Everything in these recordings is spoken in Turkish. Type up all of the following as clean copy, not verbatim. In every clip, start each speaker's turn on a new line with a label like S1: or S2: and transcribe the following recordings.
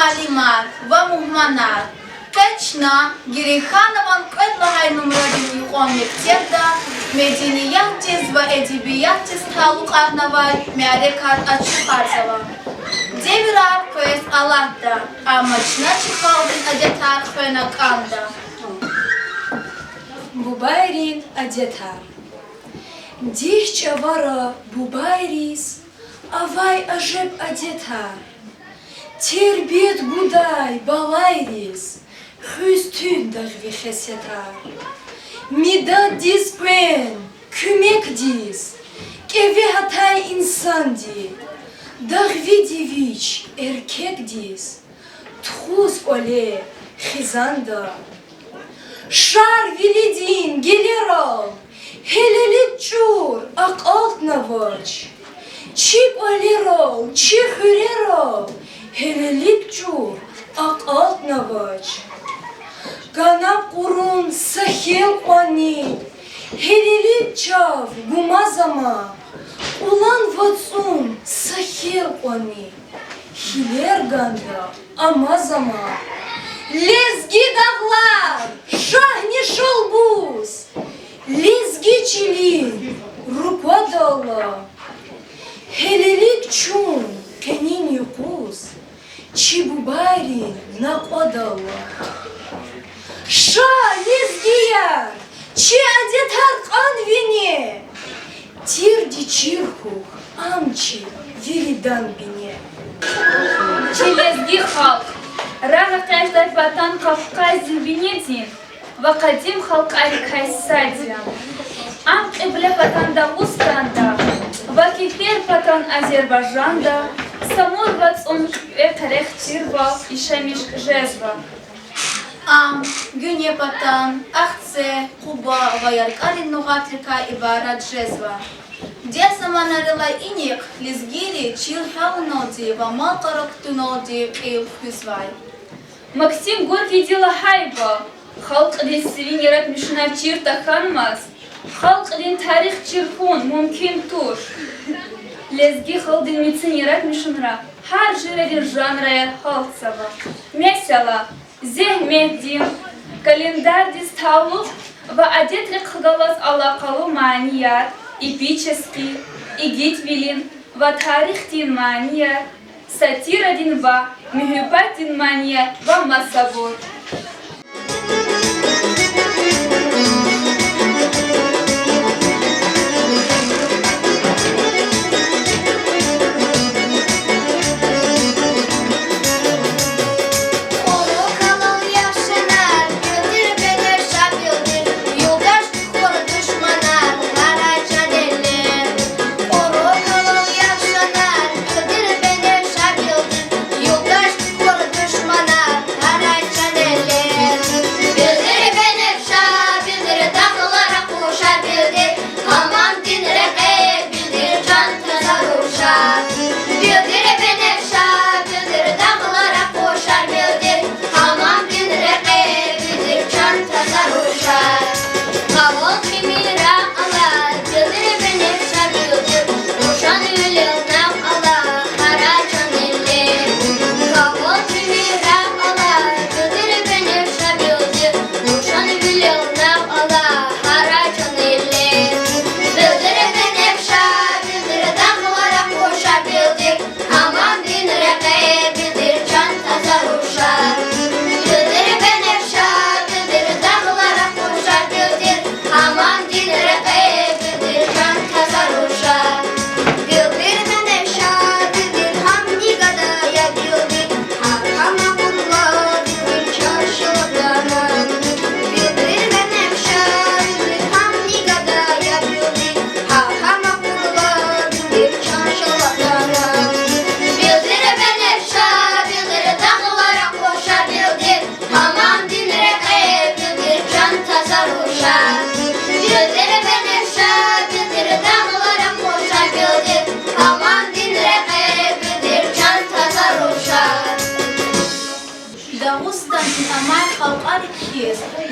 S1: Halimar ve Muhmanar. Peçna, Girihanovan Kvetlahay numradini yuqon mektebda Medeniyatçiz ve Edebiyatçiz taluk arnavay mearekar açık arzava. Devirar koyes Allah'ta, amaçına çıkaldın adetar fenakanda.
S2: Bubayrin adetar. Dih çavara bubayris, avay ajeb adetar. Terbiyet guday balayris, hüstün dağvi xesetar. Midat dispen, kümek dis, kevi hatay insan di. Dağvi diviç, erkek dis, txuz ole, xizanda. Şar vilidin geliral, helelit çur, akalt navaç. Çip aliral, çip hüreral, helelit çur, akalt navaç. Ganap kurun sahil ani, helelit çav gumazama. Ulan vatsun sahil ani, hiler ganda amazama. Lezgi dağlar, şahni şolbuz, lezgi çilin, rupa dağla. Helelik çun, kenin yukuz, çibubarin nakodala. Şa lezgiyar, çi adetar kanvini, tirdi çirkuh, amçi viridan bine.
S3: Çi lezgi halk. Рано каждый ватан Кавказе Венедин, вакадим халк аль-Кайсадия. Ам ибле ватан Дагустанда, вакипер ватан Азербайджанда, самур ватун экарех тирва и шамиш жезва.
S1: Am, Güne Patan, Ahse, Kuba ve Yarkalin Nugatrika ibarat jezva. Dia zamanlarla inik, lizgiri, çil haunodi ve maqarak tunodi ev hüsvay.
S3: Максим Горький дела хайба, халк дин сивин ярат мишнав чирта ханмас, халк дин тарих чирпун мумкин туш. Лезги халк дин мицин ярат мишнра, har жиредин жанрая халцава. Mesela, zehmeddin, календар дис талук, ve adetre kıgalas alakalı maniyat, эпический, игитвилин, ve tarih din maniyat, satira din ve mühibbat din maniyat ve masabur.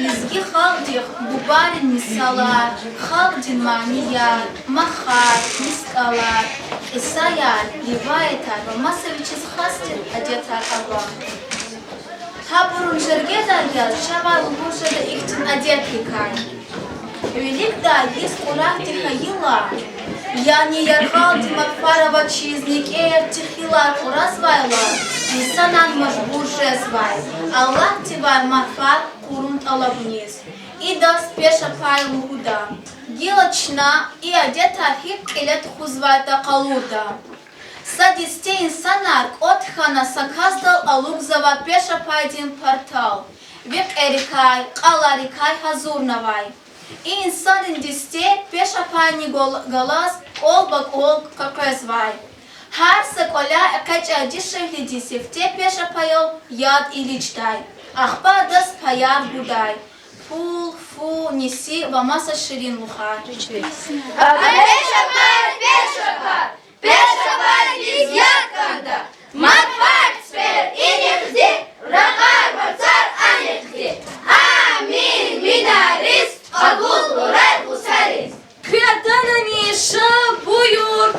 S1: Lizgi xalqdıq, bubarin misalar, xalqdin maniyar, mahar, miskalar, qisayar, rivayetar ve masaviçiz xastir adetar Allah. Хабурун жерге дагер шавал бушада ихтин адетликай. Великда есть урах тихаила. Яни ярхал Тимарфарова чизник тихила уразвайла. Нисанан мажбур жезвай. Аллах тивай марфар курунт алабниз. И даст пеша пайлу худа. Гилочна и одета хип илет хузвайта калурда. Садисте инсанар отхана саказдал алугзава пеша пайдин портал. Век эрикай, каларикай хазурнавай. И инсан дисте пеша пайни галас олбак ол какезвай. Хар саколя экача дишехли дисифте пеша пайол яд иличтай. Ахба дас паяр будай. Фул, фу, неси, вамаса ширин лухар.
S4: Пеша пар biz yakanda. Matfak sfer inirdi. Rakar vartar anirdi. Amin minaris. Kabul uray usaris.
S2: Кыатана Миша, буюр.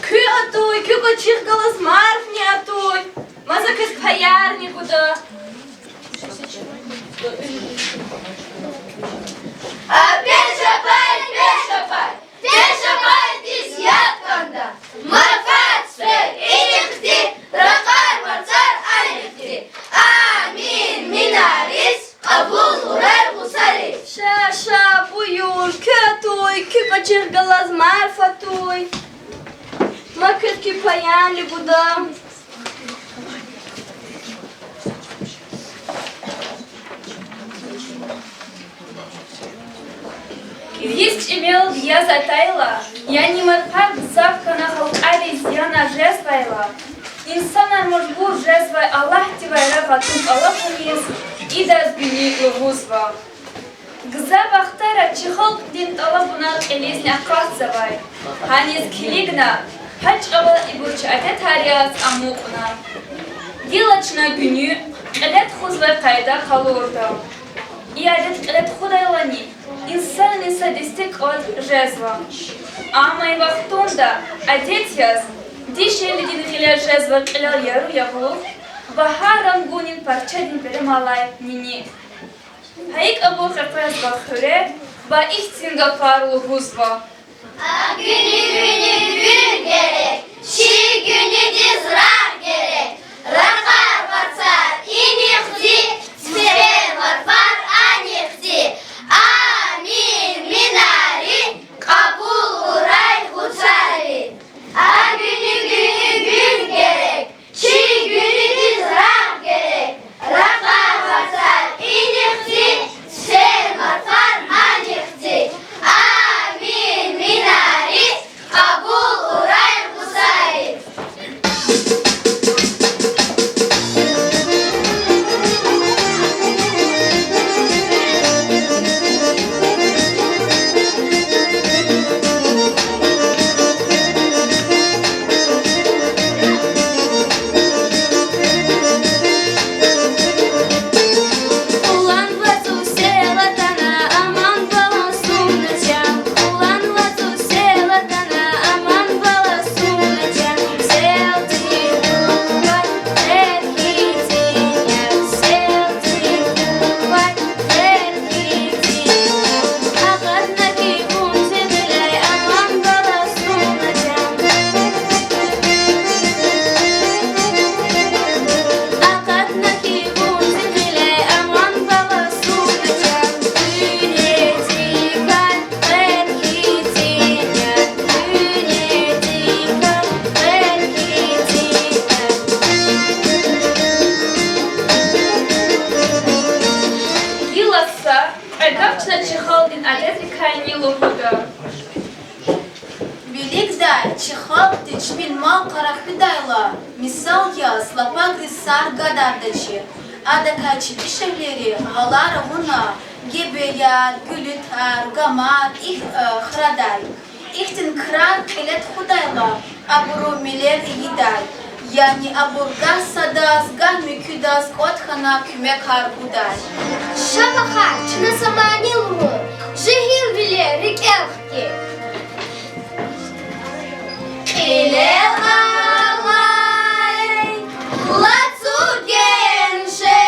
S2: Кыатуй, кюкачих голос марфни атуй. Мазак из паярни куда.
S4: Пеша пар biz yakanda. Matfak sfer inirdi. Rakar vartar anirdi. Amin minaris. Kabul uray usaris.
S2: Шаша, буюр, кыатуй, кюкачих голос марфатуй. Макет кипаянли куда.
S3: Есть имел я затайла, я не марфар завка на халкали зьяна жезвайла. Инсанар можбур жезвай Аллах тивай рафатум Аллаху ес и да сбини лугузва. Гза бахтара чихал дин талабунар элизня касавай. Ханис килигна, хач ава игурч атет хариас амукна. Дилачна гүню, элет хузвай кайда халурда. И адет элет худайлани. Инсан садистик от жезва. Амай вахтунда, адетьяс, дишели дин хиля жезва килял яру ягу, бахаран гунин парчадин перемалай нини. Хайк абу хапас бахуре, ба ихтинга фарлу гузва.
S4: Günü gerek, şi günü dizrar gerek. Rakar varsar inihdi, sfer varfar anihdi. Amin minari, kabul uray hutsari. Günü gerek, şi günü dizrar gerek. Rakar varsar inihdi, sfer varfar anihdi. Amin minari, kabul uray hutsari.
S5: Улан вату селатана, аман бала сумнача. Улан вату селатана, аман бала сумнача. Селти кувай, терхитиня. Селти кувай, терхитиня. Акадна кивун зебелай, аман бала сумнача. Акадна кивун зебелай, аман бала сумнача. Günetикай, терхитиня. Günetикай, терхитиня.
S3: Гиласа, агапчна чихал дин адет кайни лухуда.
S1: Великда чихал тичмин мал карахидайла. Мисал яс лапагри сар гадардачи. Адакачи ишевleri галара вуна. Gebeyar, gülütar, gamar, храдай. Ихтин кран келет худайла. Абуру милер yiday. Yani aburgas sadas, gan müküdas, otхана kümekar buday.
S4: Шамаха, чнасаманилу, жигил виле рикелхки. Илел алай, лацу генше,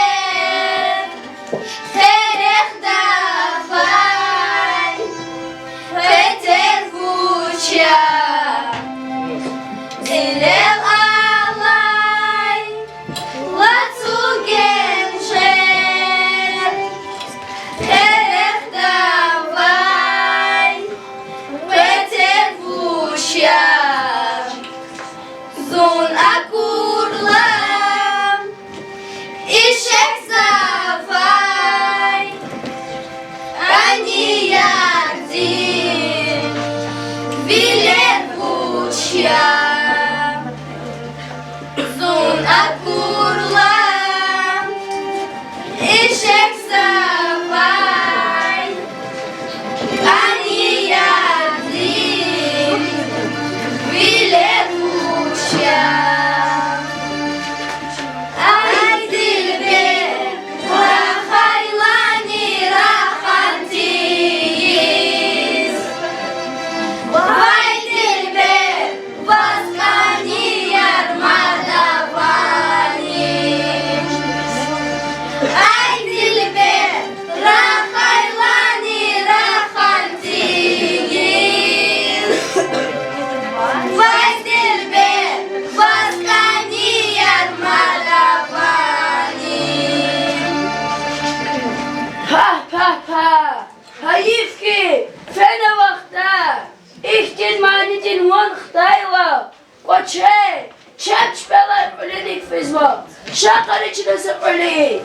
S2: Oley!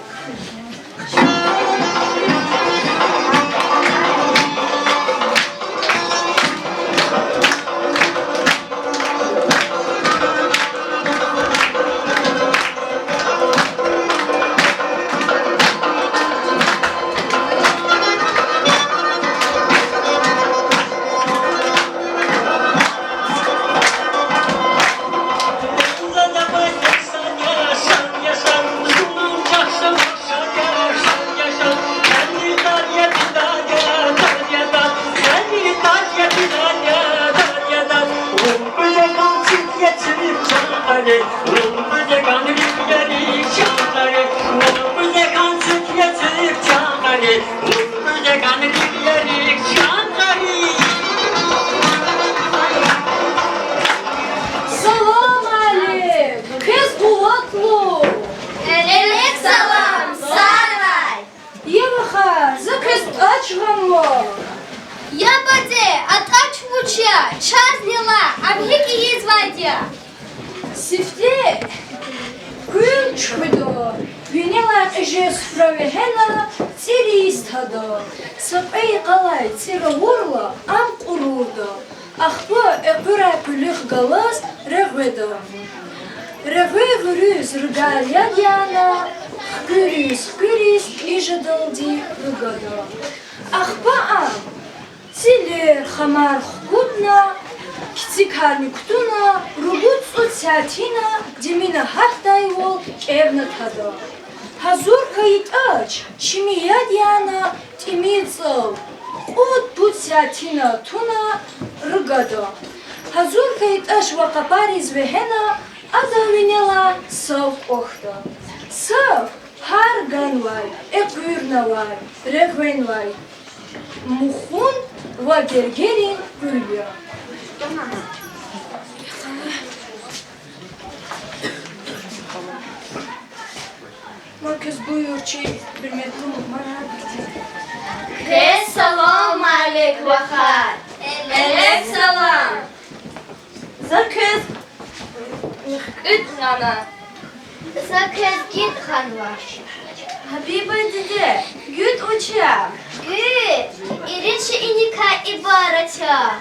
S2: Salam Ali, kız kulaklı.
S4: Elek salam, saray.
S2: Yevaha, za kız açmamı.
S4: Я баде, атач вуча, час дела, абхики есть вадя.
S2: Sifte, kuyum çıkmadı. Günela eje spravehena, цели истада. Сапей қалай, цера урла, ам құрурда. Ахпа эпыра пүліх галас реведа. Реве гүріз ргаля дяна, гүріз ижадалди ргада. Ахпа ам, цилер хамар худна, кицикарни ктуна, рубут соцятина, демина хахтай вол кевна тада. Hazur kayıt aç, çimiyad yana timitsal, ut butsatina tuna rgada. Hazur kayıt aç vakapariz ve hena adavinela sav ohta. Sav har gan var, ekürna var, rekven var. Muhun va gergerin gülya. Marcus buyur çi bir metrum
S4: Kız salam alek vakar.
S2: Elek salam. Za kız üt nana.
S4: Sakız git hanvar.
S2: Habiba dede, güt uçak.
S4: Git, iriçi inika ibarata.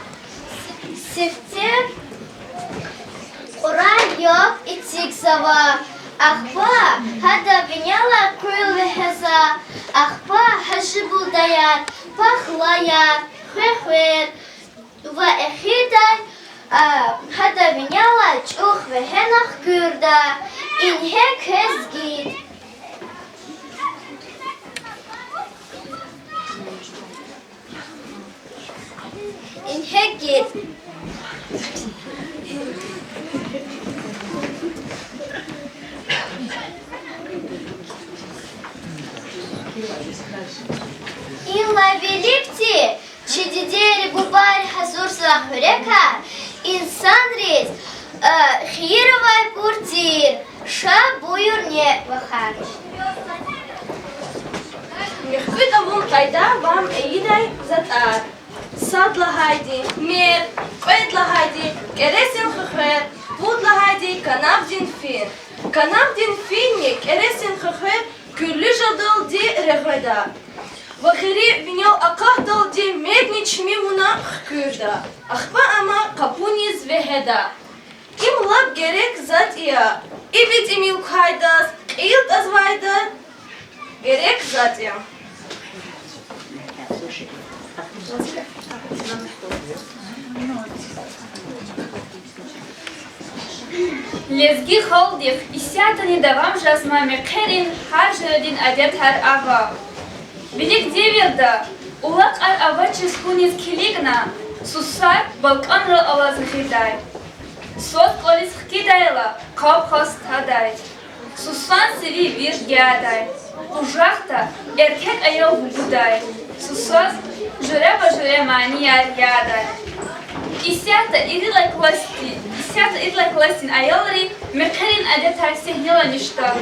S4: Sifte, Kur'an yok itik sava. Ахпа, хада виняла куйл вехеза, ахпа хажи булдаяр, пахлаяр, хвехвер, ва эхидай, хада виняла чух вехенах кюрда, инхе кезгид. Инхе гид. Инла велипти, чидидери губари хазур слахурека, инсан риз, хировай пуртир, ша буюр не вахар.
S2: Мехвит авун кайда вам эйдай затар. Садла хайди, мер, кведла хайди, кересин хахвер, будла хайди, канавдин фин. Канавдин финни, кересин хахвер, küllü jadal di rehveda. Vakiri vinyal akahdal di medniç mimuna hkürda. Ahba ama kapuniz ve heda. İm lab gerek zat iya. İbit imil kaydas, ilt azvayda. Gerek zat iya.
S3: Lezgi xaldıq, isyatını davam жазмами qerin har jërdin adet har ava. Bilik devirda, ulaq ar ava çiskuniz kiligna, susar balkanra alazı xiday. Sot qolis xkidayla, qab xast haday. Susan sivi vir gaday. Ujaqta erkek ayav buday. Susaz jüre mani yar yaday. İsyata idla klastin ayalari mekherin adetar sehnila nişta.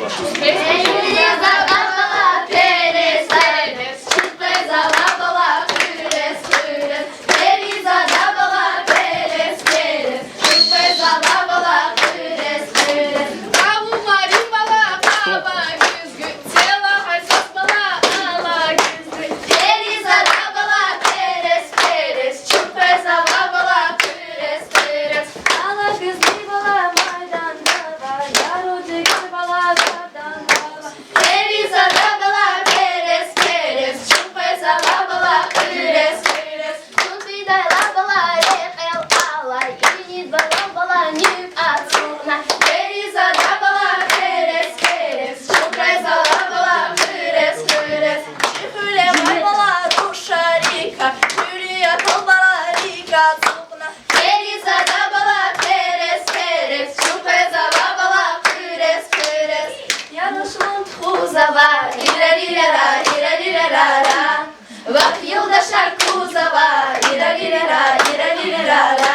S2: Кузова, ира-ри-ра-ра, ира-ри-ра-ра-ра. Вах Юлдаша Кузова, ира-ри-ра-ра, ира-ри-ра-ра-ра.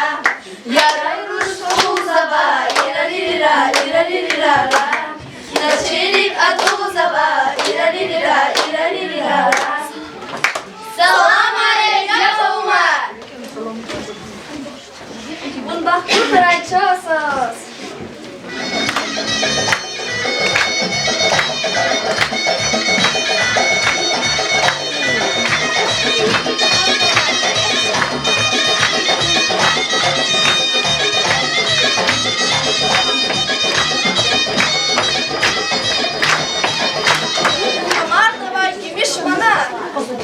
S2: Ярай руш Кузова, ира-ри-ра, ира-ри-ра-ра. Начерик Атузова, ира-ри-ра, ира-ри-ра-ра. Салам алейкум, Умар. Бунбахту тарайчасас.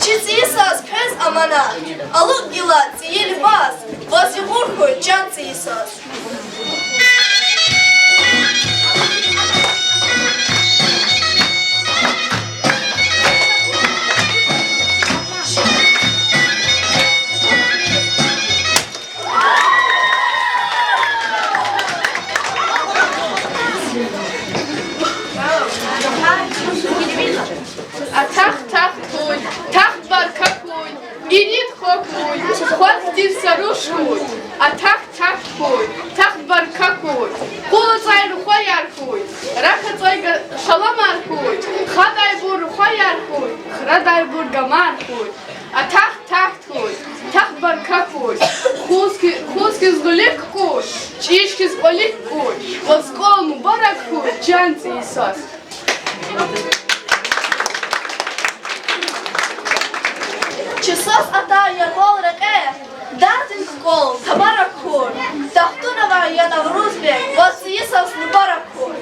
S2: Чицисас пез амана, алук гила циели бас, вазигурху чан цисас.
S6: Атах тахтуй, тах баркакуй, ирит хокуй, хвастир сарушкуй, атах тахтуй, тах баркакуй, кула цайру хояркуй, раха цайга шаламаркуй, хадай бур хояркуй, храдай бур гамаркуй, атах тахтуй, тах баркакуй, хуски згуликкуй, чишки зголиккуй, воскол мубараккуй, джанци Исус.
S2: Часос ата якол реке, дартин кол, табаракур, тахтунава я наврузбе, васисас мубаракур.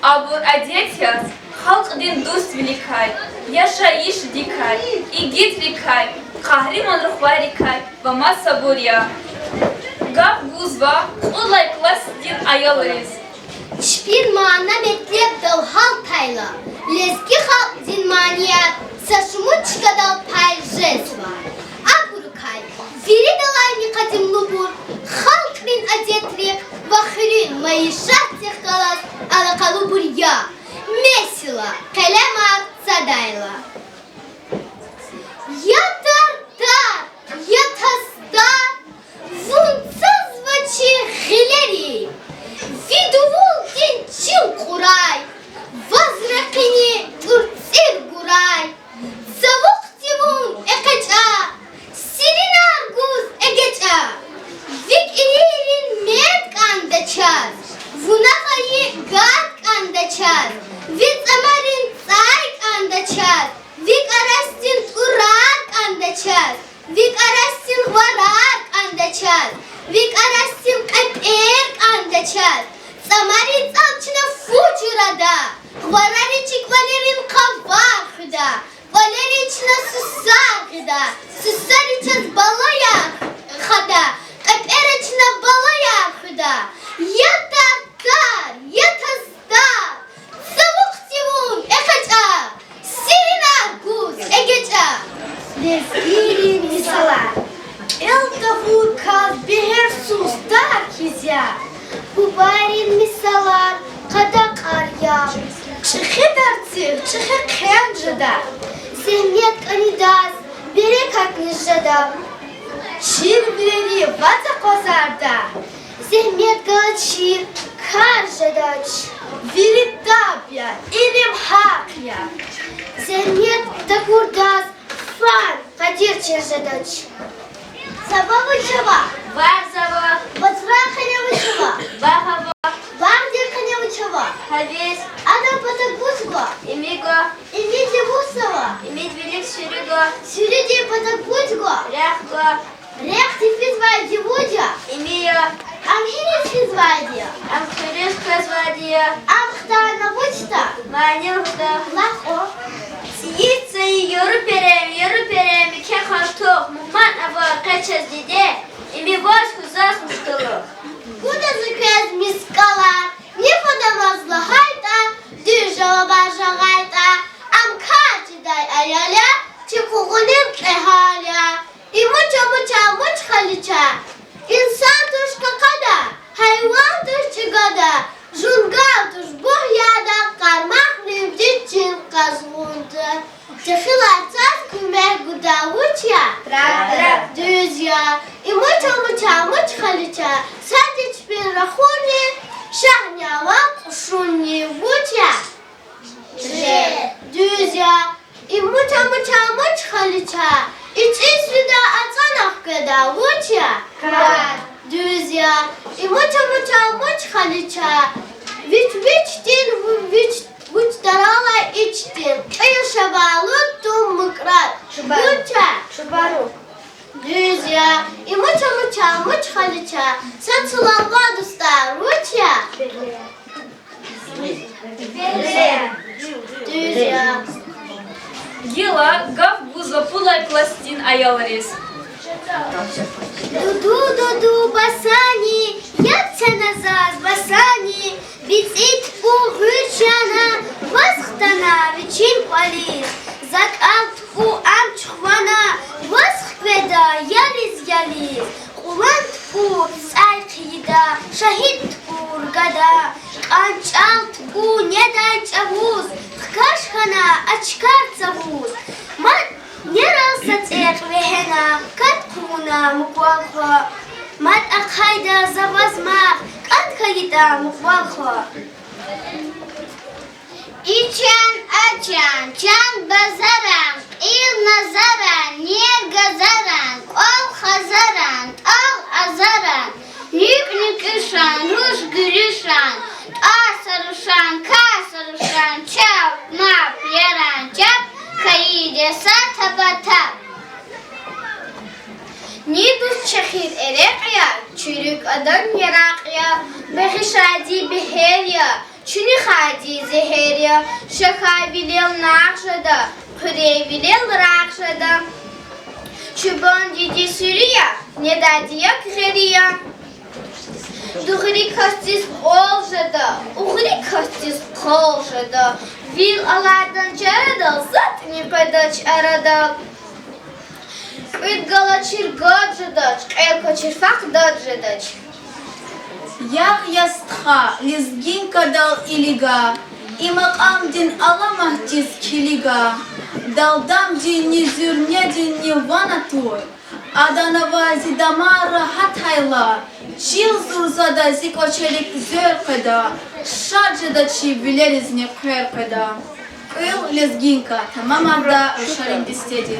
S3: Абур одетяс, халк дин дус великай, яша иш дикай, игит рикай, кахриман рухварикай, вама сабурья. Гав гузва, улай класс дин аялырыз.
S4: Шпир маана метлеп дал хал тайла, лезги хал дин маният, сашумучка дал пайжезва. Абуркай, вири далай никадим лубур, халк дин одетрик, вахрин маишат тех калас, алакалу бурья, месила, калямар цадайла. Я тартар, я тастар, вунца звачи хилери, видувул дин чил курай, возракини турцир гурай, завук тивун экача, сиринар гуз эгеча, вик иририн мед кандачар, вунахаи гад кандачар, вик амарин цай кандачар, вик арастин турар кандачар, вик арастин варар кандачар, вик арастин капер кандачар, самарин цалчина фучурада, Валеричик Валерин ковар худа. Валерична сусар худа. Сусарична балая худа. Каперична балая худа. Я татар, я таздар. Savuk sivun ekaca. Sirina guz egeca. Lezgiri misalar. El tavur kaz beher sus dar kizya. Hubarin misalar kadak arya. Çıxı dartsir, çıxı kıyancıda. Sehmiyet kanidaz, berek aknıjada. Şir bireri vata kozarda. Sehmiyet galçir, karjadaç. Virit dabya, ilim hakya. Sehmiyet takurdaz, fan, kadir çerzadaç. Sabahı çaba.
S2: Var sabah,
S4: Batıra kanyalı çaba.
S2: var hava,
S4: Vardır kanyalı çaba.
S2: havis,
S4: Adam patak buzgo.
S2: imigo,
S4: İmidi busava.
S2: imid bilik sürügo,
S4: Sürüdi patak buzgo.
S2: rehgo,
S4: Rekti fizvaydi vuca.
S2: imiyo,
S4: Amhiniz fizvaydi.
S2: am kırık kız vadiyo,
S4: Amhtana buçta.
S2: manilda,
S4: Lak o.
S2: siyit sayı yoru perem, ike kartok, muhman avar kaçız dide, imi boş kuzas muşkulu.
S4: Куда заказ мискала? Не подамазла хайта. Дюжава бажа гайта. Амкачи дай аяля. Чекугулин эхаля. И муча халича. İnsan tuş kakada. Hayvan tuş çigada. Жунгал туш бухяда. Кармах ривдичин казгунда. Тихила цас кумер гуда учя.
S2: Трак.
S4: Düzya. И муча халича. Садич пин рахуни. Шахнява кушуни вуча. Düzya. И муча халича. İç isvida atsanах gada vуча. Düzya. И муча халича. Вич дин вич дарала içtin. Кайı şabalı tum mıkrat. Vуча.
S2: Шубару.
S4: Düzya. И муча халича. Saçılan vadustar vуча. Düzya.
S3: Гила гав гуза пулай пластин аяларис.
S4: Дуду басани, яца назад басани, бицит у гырчана, васхтана вичин палис, зак алтху амчхвана, васхведа ялиз, хулантху сайхида, шахидху ргада, канчалтху недай чавуз, хкашхана ачкарцавуз, Нералса цех вехена, каткуна муквалхо, мат акхайда завазмах, каткаида муквалхо. Ичан ачан, чан базаран, ил назаран, не газаран, ол хазаран, ал азаран, ник ишан, руш гришан, асарушан, касарушан, чап, мап, яран, чап, Kayıde satabata. Nidus çahir erek ya, çürük adan yarak ya, behişadi beher ya, çünü hadi zeher ya, şakay bilil nakşada, kure bilil rakşada. Çuban didi sürü ya, ne dadi ya kırı ya. Дугри кастис холжада, угри кастис холжада, вил аладан чарада, зат не падач арада. Квитгала чиргаджадач, элка чирфак даджадач.
S1: Ях ястха, лезгинка дал илига, и макам дин аламах тиз килига, далдам дин не зюрня дин не ванатуй. Adanava zidamara hatayla, çil zurzada zikoçelik zörkada, şarjada çi bileriz ne kırkada. Il lezginka, tamam abda şarim istedi.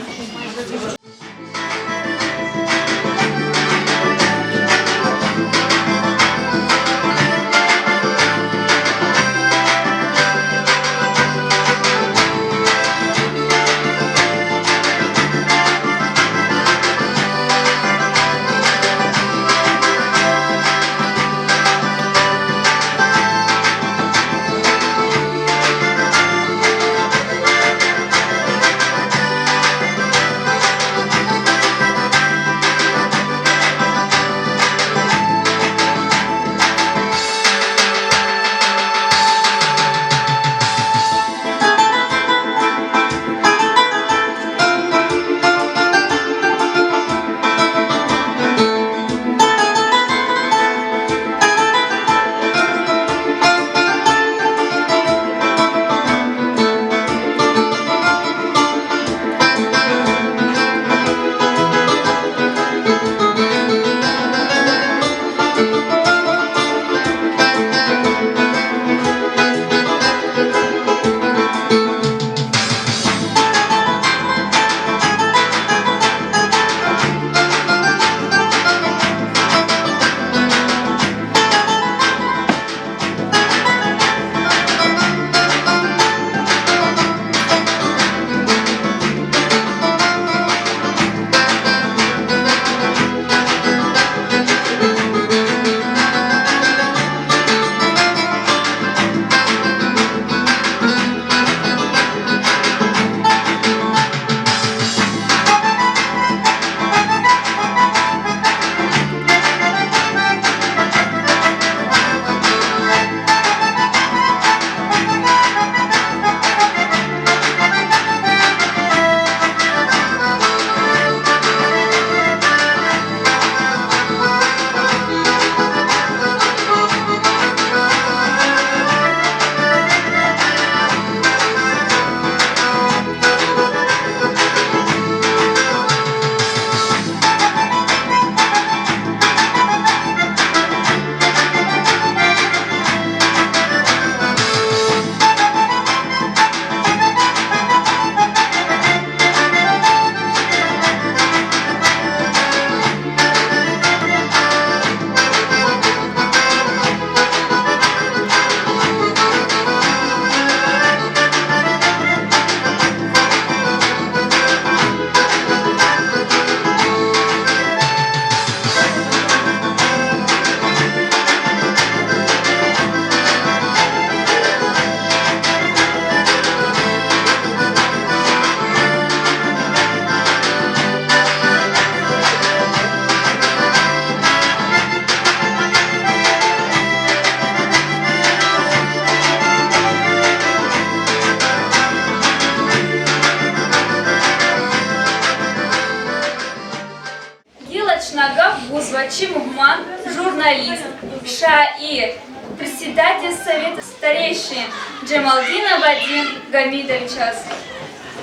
S3: журналист, шаир, председатель Совета старейшин Джамалдинов Вадим Гамидович.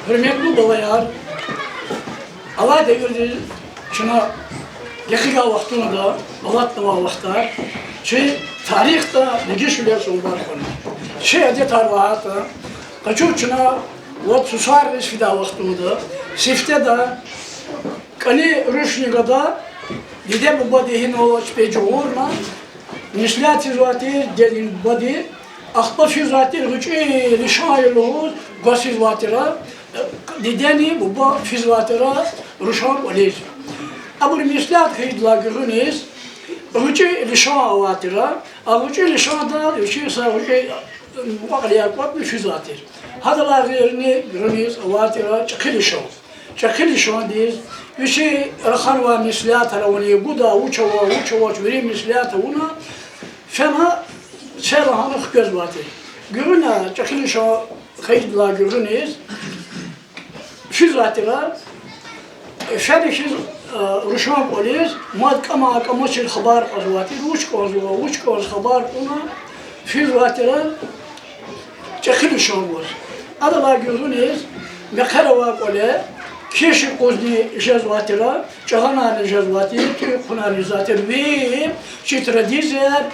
S7: Hürmetli babalar, Allah devirdi, şuna yakıga vaktında, Allah'ta vakta, tarihte ne geçiyor son barkonu. Adet arvahata, kaçuçuna, vat susar resfida vaktında, sifte da, kani rüşniga da, dide bu badihin o speci uğurna, nislat izvati gelin badi, akba fizvati rüçü lişaylığı, gasiz vatira, dideni bu fizvatira ruşam olej. Abur mislat hidla görünüz, rüçü lişa vatira, rüçü lişa da rüçü sa rüçü muqaliyat vat fizvatir. Hadalar yerini görünüz vatira çakilişo. Çakilişo diz, rüçü rakhanwa mislat harawni buda uçava çveri mislat ona fena şerahanı göz vatir. Görünə çakilişo hidla görünüz. Fizvatira, şerikiz ruşam oliz, mad kama çil xabar azvatir, uç koz xabar ona fizvatira çakilişo var. Adalar görünüz, mekarava kole, keşi kozni jazvatira, çahanani jazvatir, tüykunani zatir ve çitradizer,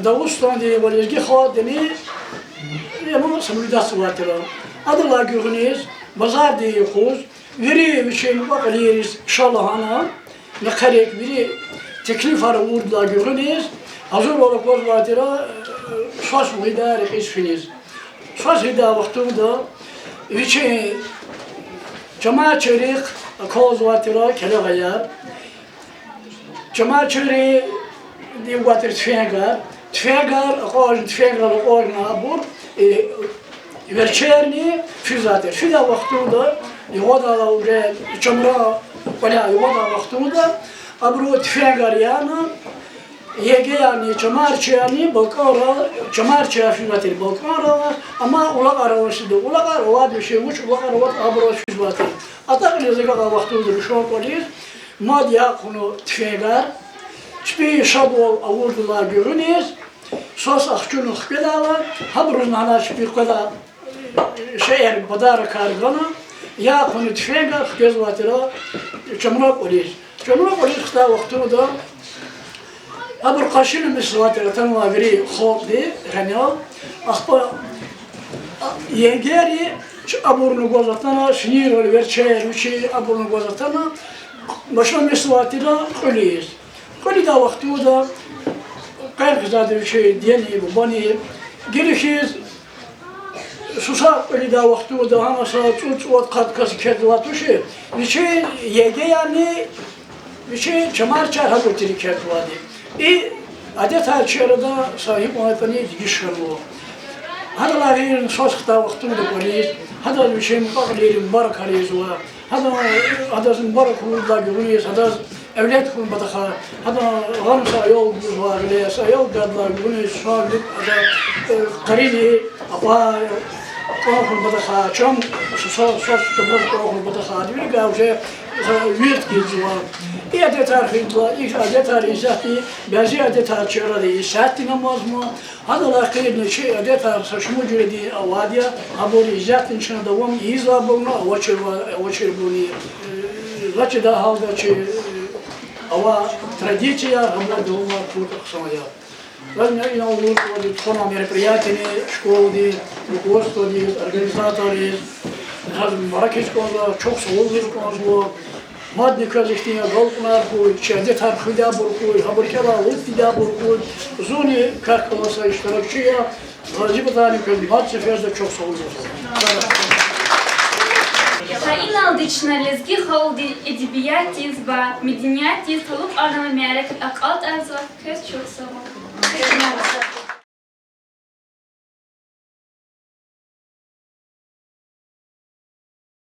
S7: Dağıstan diye volezgi xadini, ama samudası vatira. Adalar görünüz, bazar diye kuz, veri biçim bakılıyız şallahana, ne karek veri teklif ara uğurda görünüz, hazır olarak koz vatira, sos hida rekisfiniz. Sos hida vaktunda, biçim cemaat çerik koz vatira kele gayar, cemaat çerik diye vatir tfegar, koz nabur, Verçerni füzater. Füza vaktunda yuvada ure çamra wala yuvada vaktunda abru tfegar yana yege yani çamarçani balkara çamarçı füzater balkara ama ulak aravasıdı. Ulak arava düşe uç ulak arava abru füzater. Atak lezega vaktunda şu polis madya konu tfegar çpi şabol avurdular görünüz. Sos akçunu xkedalar habrun hanaş bir kadar şehir badar kargana ya konu tfenga gezvatira çamra polis xta vaktunda habr qaşın misvatira tamam veri xoldi ganal axpa yegeri aburnu gozatana şnir ol verçer uçi aburnu gozatana başa misvatira polis kolida vaktunda Kayıkzadı bir şey diyeni bu bani gelişiz susak öyle daha vakti daha mesela uç katkası kedvat şey bir şey yege yani bir şey çamarçar habutiri kedvat adet açarda sahip olaytani dişkanlı hadalar yerin sosakta vaktinde polis hadal bir şey mutlaqlerin barakaliyiz var hadasın barakuluğunda görünüyoruz hadas evlet kun bataha hada gamsa yol var le yol gadlar bunu şarlık ada qarini apa kun bataha çam sos kun bataha diyor gavje wirt geziyor adet tarihla adet tarihati bazı adet tarihçıları işaretli namaz mı hadalar kıyın şey adet tarihsa şunu cüredi avadiya abori izatin şuna devam izabına vaçır bunu laçda halda şey Ава традиция работы у нас тут самая. Разные инаугурации, форма мероприятий, школы, руководство, организаторы, Маракешкоза, çok soğuk konuşuyor. Maddi kazıktiğine galpınar koy, çevde tarhıda burkuy, haberkala ultida burkuy, zuni kalkılasa iştirakçıya, vazibetani köy, had seferde çok soğuk
S3: Hainaldычна лезги халди эдебиятиз ба мединиятиз талук арнама мярек акалт арзва кес чурсава.